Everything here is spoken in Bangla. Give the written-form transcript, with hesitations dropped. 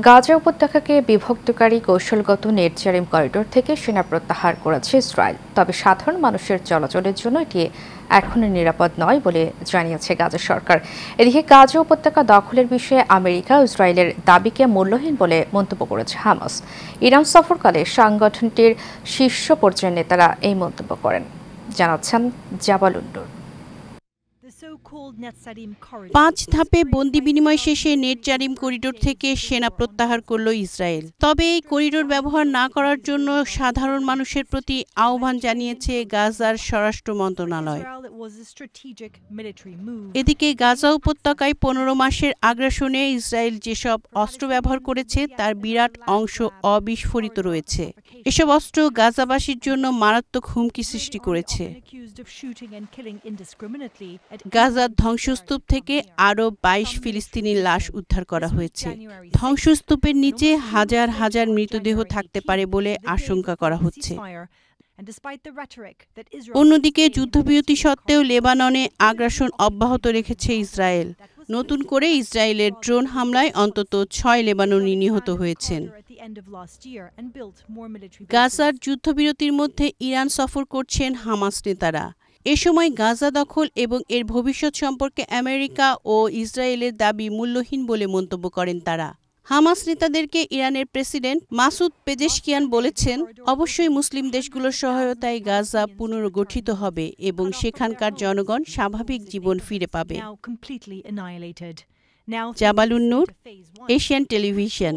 গাজা উপত্যকাকে বিভক্তকারী কৌশলগত নেটজারিম করিডোর থেকে সেনা প্রত্যাহার করেছে ইসরায়েল, তবে সাধারণ মানুষের চলাচলের জন্য এটি এখনও নিরাপদ নয় বলে জানিয়েছে গাজা সরকার। এদিকে গাজা উপত্যকা দখলের বিষয়ে আমেরিকা ও ইসরায়েলের দাবিকে মূল্যহীন বলে মন্তব্য করেছে হামাস। ইরান সফরকালে সংগঠনটির শীর্ষ পর্যায়ের নেতারা এই মন্তব্য করেন, জানাচ্ছেন জাবালুন্নুর। 5 ধাপে বন্দি বিনিময় শেষে নেটজারিম করিডোর থেকে সেনা প্রত্যাহার করল ইসরায়েল। তবে এই করিডোর ব্যবহার না করার জন্য সাধারণ মানুষের প্রতি আহ্বান জানিয়েছে গাজার স্বরাষ্ট্র মন্ত্রণালয়। এদিকে গাজা উপত্যকায় 15 মাসের আগ্রাসনে ইসরায়েল যেসব অস্ত্র ব্যবহার করেছে তার বিরাট অংশ অবিস্ফোরিত রয়েছে। এসব অস্ত্র গাজাবাসীর জন্য মারাত্মক হুমকি সৃষ্টি করেছে। গাজার ধ্বংসস্তূপ থেকে আরও 22 ফিলিস্তিনির লাশ উদ্ধার করা হয়েছে। ধ্বংসস্তূপের নিচে হাজার হাজার মৃতদেহ থাকতে পারে বলে আশঙ্কা করা হচ্ছে। অন্যদিকে যুদ্ধবিরতি সত্ত্বেও লেবাননে আগ্রাসন অব্যাহত রেখেছে ইসরায়েল। নতুন করে ইসরায়েলের ড্রোন হামলায় অন্তত 6 লেবাননি নিহত হয়েছেন। গাজার যুদ্ধবিরতির মধ্যে ইরান সফর করছেন হামাস নেতারা। এ সময় গাজা দখল এবং এর ভবিষ্যৎ সম্পর্কে আমেরিকা ও ইসরায়েলের দাবি মূল্যহীন বলে মন্তব্য করেন তারা। হামাস নেতাদেরকে ইরানের প্রেসিডেন্ট মাসুদ পেজেশকিয়ান বলেছেন, অবশ্যই মুসলিম দেশগুলোর সহায়তায় গাজা পুনর্গঠিত হবে এবং সেখানকার জনগণ স্বাভাবিক জীবন ফিরে পাবে। জাবালুন্নুর, এশিয়ান টেলিভিশন।